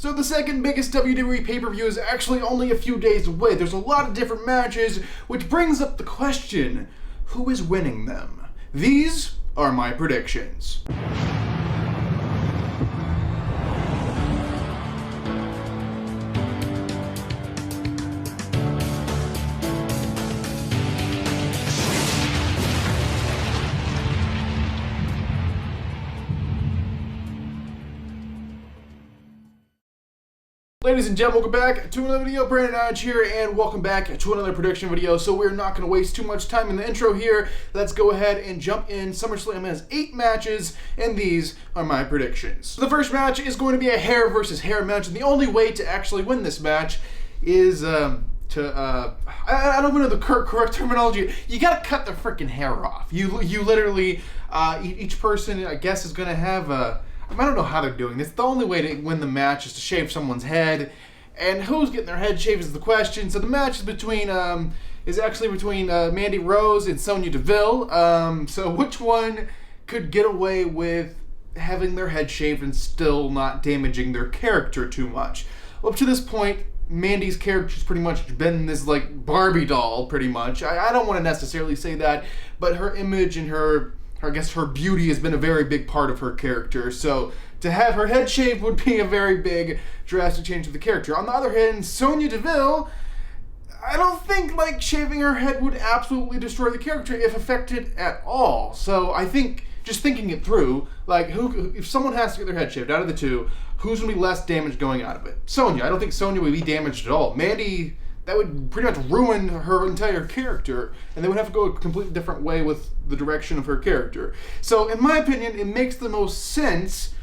So the second biggest WWE pay-per-view is actually only a few days away. There's a lot of different matches, which brings up the question, who is winning them? These are my predictions. Ladies and gentlemen, welcome back to another video. Brandon Dodge here, and welcome back to another prediction video. So we're not going to waste too much time in the intro here. Let's go ahead and jump in. SummerSlam has 8 matches, and these are my predictions. So the first match is going to be a hair versus hair match, and the only way to actually win this match is I don't even know the correct terminology. You gotta cut the freaking hair off. You literally, each person, I guess, is gonna have I don't know how they're doing this. The only way to win the match is to shave someone's head, and who's getting their head shaved is the question. So the match is actually between Mandy Rose and Sonya Deville. So which one could get away with having their head shaved and still not damaging their character too much? Well, up to this point, Mandy's character's pretty much been this like Barbie doll, pretty much. I don't want to necessarily say that, but her image and her beauty has been a very big part of her character. So to have her head shaved would be a very big, drastic change of the character. On the other hand, Sonya Deville, I don't think like shaving her head would absolutely destroy the character if affected at all. So I think, just thinking it through, like if someone has to get their head shaved out of the two, who's going to be less damage going out of it? Sonya. I don't think Sonya would be damaged at all. Mandy, that would pretty much ruin her entire character, and they would have to go a completely different way with the direction of her character. So, in my opinion, it makes the most sense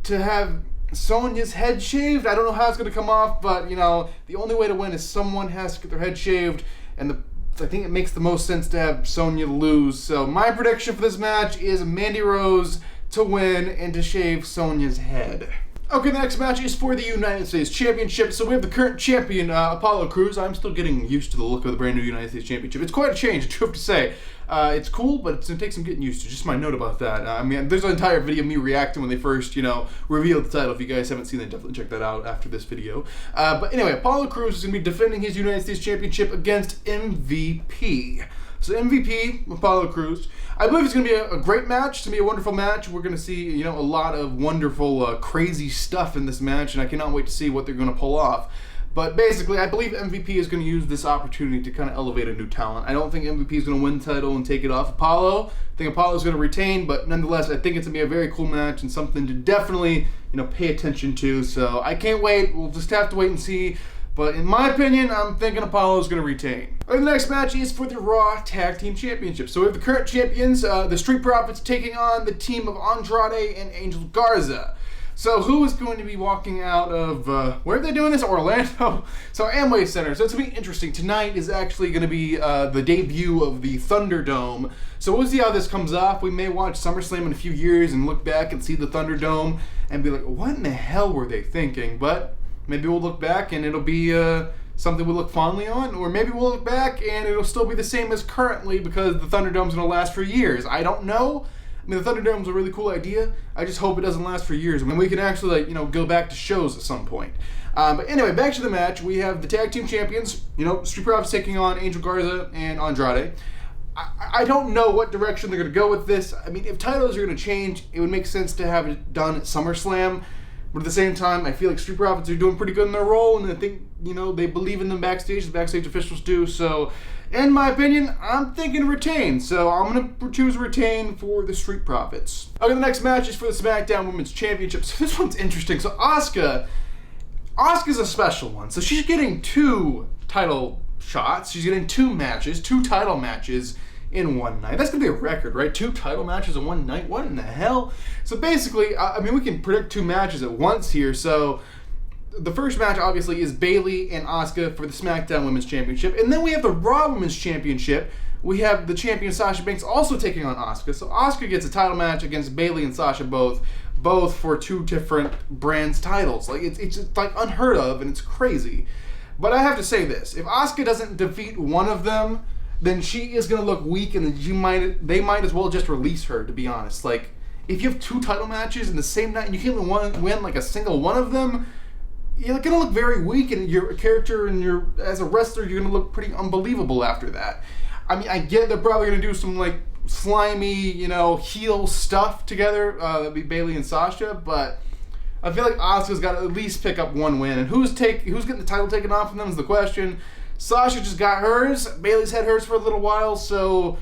to have Sonya's head shaved. I don't know how it's going to come off, but, you know, the only way to win is someone has to get their head shaved, and I think it makes the most sense to have Sonya lose. So, my prediction for this match is Mandy Rose to win and to shave Sonya's head. Okay, the next match is for the United States Championship. So we have the current champion, Apollo Crews. I'm still getting used to the look of the brand new United States Championship. It's quite a change, I have to say. It's cool, but it's going to take some getting used to. Just my note about that. I mean, there's an entire video of me reacting when they first, revealed the title. If you guys haven't seen that, definitely check that out after this video. But anyway, Apollo Crews is going to be defending his United States Championship against MVP. So MVP, Apollo Crews. I believe it's going to be a great match. It's going to be a wonderful match. We're going to see, a lot of wonderful, crazy stuff in this match, and I cannot wait to see what they're going to pull off. But basically, I believe MVP is going to use this opportunity to kind of elevate a new talent. I don't think MVP is going to win the title and take it off Apollo. I think Apollo is going to retain, but nonetheless, I think it's going to be a very cool match and something to definitely, pay attention to. So I can't wait. We'll just have to wait and see. But in my opinion, I'm thinking Apollo is going to retain. The next match is for the Raw Tag Team Championship. So we have the current champions, the Street Profits, taking on the team of Andrade and Angel Garza. So who is going to be walking out of, where are they doing this? Orlando? So Amway Center. So it's going to be interesting. Tonight is actually going to be the debut of the Thunderdome. So we'll see how this comes off. We may watch SummerSlam in a few years and look back and see the Thunderdome and be like, what in the hell were they thinking? But maybe we'll look back and it'll be something we'll look fondly on, or maybe we'll look back and it'll still be the same as currently because the Thunderdome's going to last for years. I don't know. I mean, the Thunderdome's a really cool idea. I just hope it doesn't last for years. I mean, we can actually, go back to shows at some point. But anyway, back to the match. We have the tag team champions, Street Profits taking on Angel Garza and Andrade. I don't know what direction they're going to go with this. I mean, if titles are going to change, it would make sense to have it done at SummerSlam. But at the same time, I feel like Street Profits are doing pretty good in their role, and I think, they believe in them backstage, the backstage officials do. So, in my opinion, I'm thinking retain. So, I'm going to choose retain for the Street Profits. Okay, the next match is for the Smackdown Women's Championship. So, this one's interesting. So, Asuka's a special one. So, she's getting 2 title shots. She's getting 2 matches, 2 title matches in one night. That's going to be a record, right? 2 title matches in one night? What in the hell? So basically, we can predict 2 matches at once here. So the first match, obviously, is Bayley and Asuka for the SmackDown Women's Championship. And then we have the Raw Women's Championship. We have the champion Sasha Banks also taking on Asuka. So Asuka gets a title match against Bayley and Sasha both for 2 different brands' titles. Like, it's like unheard of, and it's crazy. But I have to say this. If Asuka doesn't defeat one of them, then she is going to look weak, and they might as well just release her, to be honest. Like, if you have 2 title matches in the same night and you can't even win like a single one of them, you're gonna look very weak, and your character and as a wrestler, you're gonna look pretty unbelievable after that. I mean, I get they're probably gonna do some like slimy, heel stuff together. That'd be Bayley and Sasha, but I feel like Asuka's got to at least pick up one win. And who's getting the title taken off from them is the question. Sasha just got hers. Bayley's had hers for a little while, so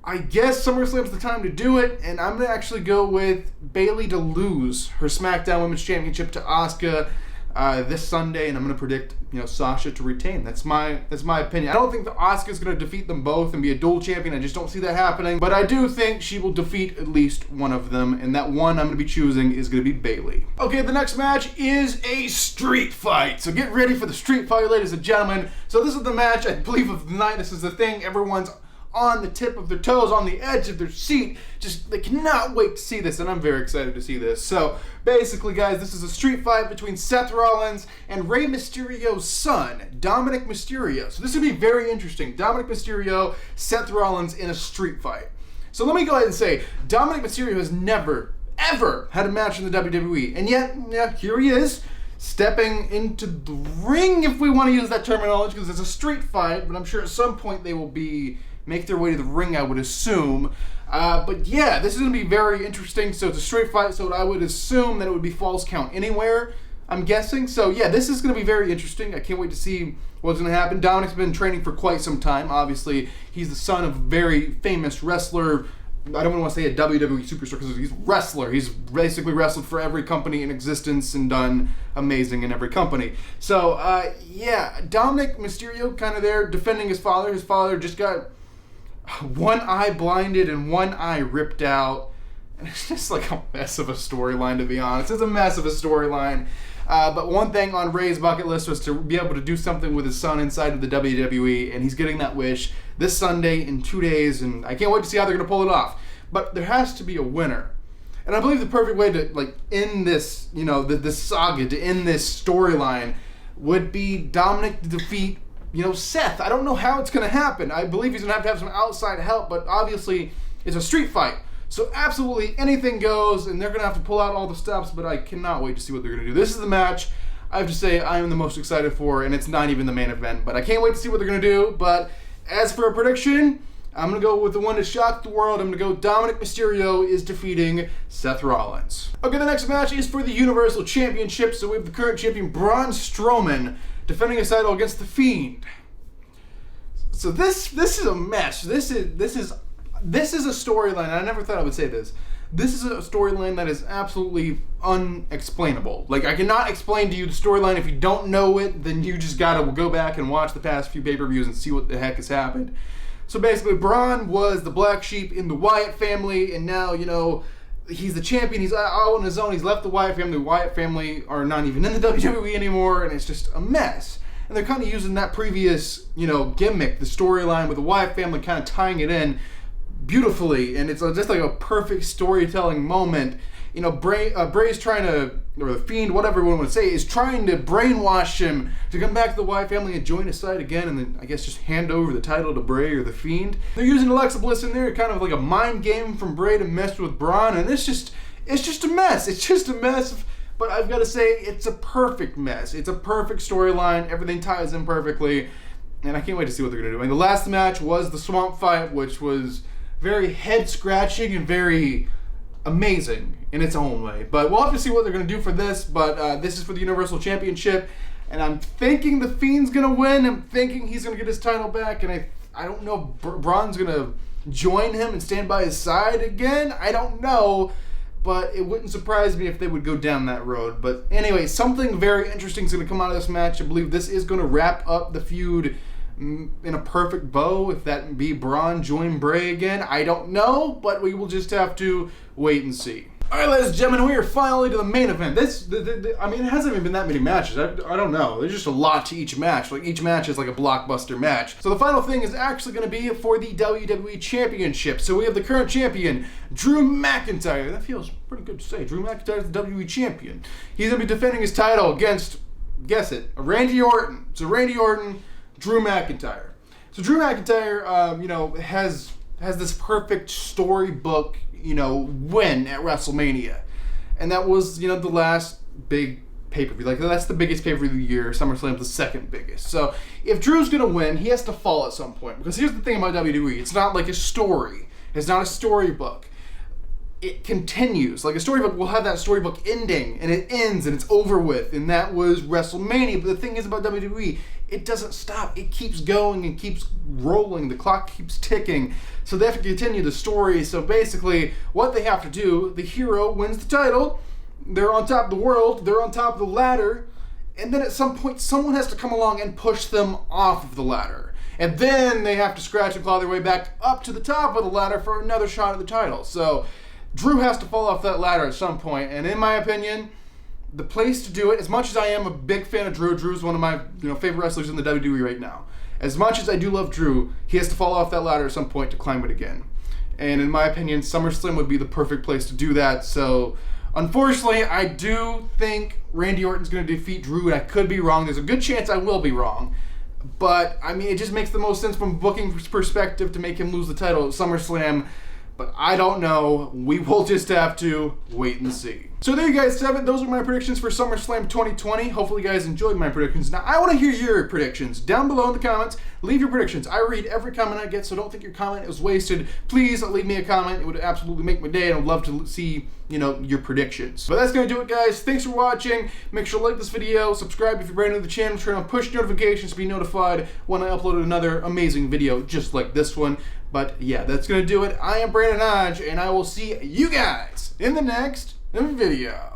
I guess SummerSlam's the time to do it. And I'm gonna actually go with Bayley to lose her SmackDown Women's Championship to Asuka this Sunday, and I'm gonna predict Sasha to retain. That's my opinion. I don't think that Asuka's gonna defeat them both and be a dual champion. I just don't see that happening. But I do think she will defeat at least one of them, and that one I'm gonna be choosing is gonna be Bayley. Okay, the next match is a street fight. So get ready for the street fight, ladies and gentlemen. So this is the match, I believe, of the night. This is the thing everyone's on the tip of their toes, on the edge of their seat. They cannot wait to see this, and I'm very excited to see this. So, basically, guys, this is a street fight between Seth Rollins and Rey Mysterio's son, Dominic Mysterio. So this is going to be very interesting. Dominic Mysterio, Seth Rollins in a street fight. So let me go ahead and say, Dominic Mysterio has never, ever had a match in the WWE. And yet, here he is, stepping into the ring, if we want to use that terminology, because it's a street fight, but I'm sure at some point they will make their way to the ring, I would assume. But yeah, this is going to be very interesting. So it's a straight fight, so I would assume that it would be Falls Count Anywhere, I'm guessing. So yeah, this is going to be very interesting. I can't wait to see what's going to happen. Dominic's been training for quite some time. Obviously, he's the son of a very famous wrestler. I don't want to say a WWE superstar because he's a wrestler. He's basically wrestled for every company in existence and done amazing in every company. So yeah, Dominic Mysterio kind of there defending his father. His father just got one eye blinded and one eye ripped out. And it's just like a mess of a storyline, to be honest. It's a mess of a storyline. But one thing on Rey's bucket list was to be able to do something with his son inside of the WWE, and he's getting that wish this Sunday in 2 days, and I can't wait to see how they're going to pull it off. But there has to be a winner. And I believe the perfect way to end this, this saga, to end this storyline, would be Dominic to defeat Seth. I don't know how it's going to happen. I believe he's going to have some outside help, but obviously it's a street fight. So absolutely anything goes, and they're going to have to pull out all the stops, but I cannot wait to see what they're going to do. This is the match I have to say I am the most excited for, and it's not even the main event, but I can't wait to see what they're going to do. But as for a prediction, I'm going to go with the one that shocked the world. I'm going to go Dominic Mysterio is defeating Seth Rollins. Okay, the next match is for the Universal Championship, so we have the current champion Braun Strowman defending his title against The Fiend. So this is a mess. This is a storyline. I never thought I would say this. This is a storyline that is absolutely unexplainable. I cannot explain to you the storyline. If you don't know it, then you just gotta go back and watch the past few pay-per-views and see what the heck has happened. So basically, Braun was the black sheep in the Wyatt family, and now, he's the champion. He's out on his own. He's left the Wyatt family. The Wyatt family are not even in the WWE anymore, and it's just a mess. And they're kind of using that previous, gimmick, the storyline with the Wyatt family, kind of tying it in beautifully, and it's just like a perfect storytelling moment. Bray's trying to, or the Fiend, whatever you want to say, is trying to brainwash him to come back to the Wyatt family and join his side again, and then I guess just hand over the title to Bray or the Fiend. They're using Alexa Bliss in there, kind of like a mind game from Bray to mess with Braun, and it's just a mess. It's just a mess. But I've got to say, it's a perfect mess. It's a perfect storyline. Everything ties in perfectly, and I can't wait to see what they're going to do. And the last match was the Swamp Fight, which was very head-scratching and very amazing in its own way. But we'll have to see what they're going to do for this. But this is for the Universal Championship, and I'm thinking the Fiend's going to win. I'm thinking he's going to get his title back, and I don't know if Braun's going to join him and stand by his side again. I don't know, but it wouldn't surprise me if they would go down that road. But anyway, something very interesting is going to come out of this match. I believe this is going to wrap up the feud in a perfect bow. If that be Braun join Bray again, I don't know, but we will just have to wait and see. Alright, ladies and gentlemen, we are finally to the main event. It hasn't even been that many matches. I don't know. There's just a lot to each match. Each match is like a blockbuster match. So the final thing is actually going to be for the WWE Championship. So we have the current champion, Drew McIntyre. That feels pretty good to say. Drew McIntyre is the WWE Champion. He's going to be defending his title against, guess it, Randy Orton. So Randy Orton, Drew McIntyre. So Drew McIntyre, has this perfect storybook, win at WrestleMania. And that was, the last big pay-per-view. Like, that's the biggest pay-per-view of the year. SummerSlam's the second biggest. So if Drew's gonna win, he has to fall at some point. Because here's the thing about WWE. It's not like a story. It's not a storybook. It continues. Like, a storybook will have that storybook ending, and it ends, and it's over with. And that was WrestleMania. But the thing is about WWE, it doesn't stop. It keeps going and keeps rolling. The clock keeps ticking. So they have to continue the story. So basically, what they have to do, the hero wins the title. They're on top of the world. They're on top of the ladder. And then at some point, someone has to come along and push them off of the ladder. And then they have to scratch and claw their way back up to the top of the ladder for another shot at the title. So Drew has to fall off that ladder at some point. And in my opinion, the place to do it, as much as I am a big fan of Drew, Drew's one of my favorite wrestlers in the WWE right now. As much as I do love Drew, he has to fall off that ladder at some point to climb it again. And in my opinion, SummerSlam would be the perfect place to do that. So unfortunately, I do think Randy Orton's going to defeat Drew, and I could be wrong. There's a good chance I will be wrong. But, I mean, it just makes the most sense from a booking perspective to make him lose the title at SummerSlam. But I don't know. We will just have to wait and see. So there you guys have it. Those are my predictions for SummerSlam 2020. Hopefully you guys enjoyed my predictions. Now, I want to hear your predictions. Down below in the comments, leave your predictions. I read every comment I get, so don't think your comment is wasted. Please leave me a comment. It would absolutely make my day, and I'd love to see, your predictions. But that's going to do it, guys. Thanks for watching. Make sure to like this video, subscribe if you're brand new to the channel, turn on push notifications to be notified when I upload another amazing video just like this one. But yeah, that's going to do it. I am Brandon Hodge, and I will see you guys in the next video.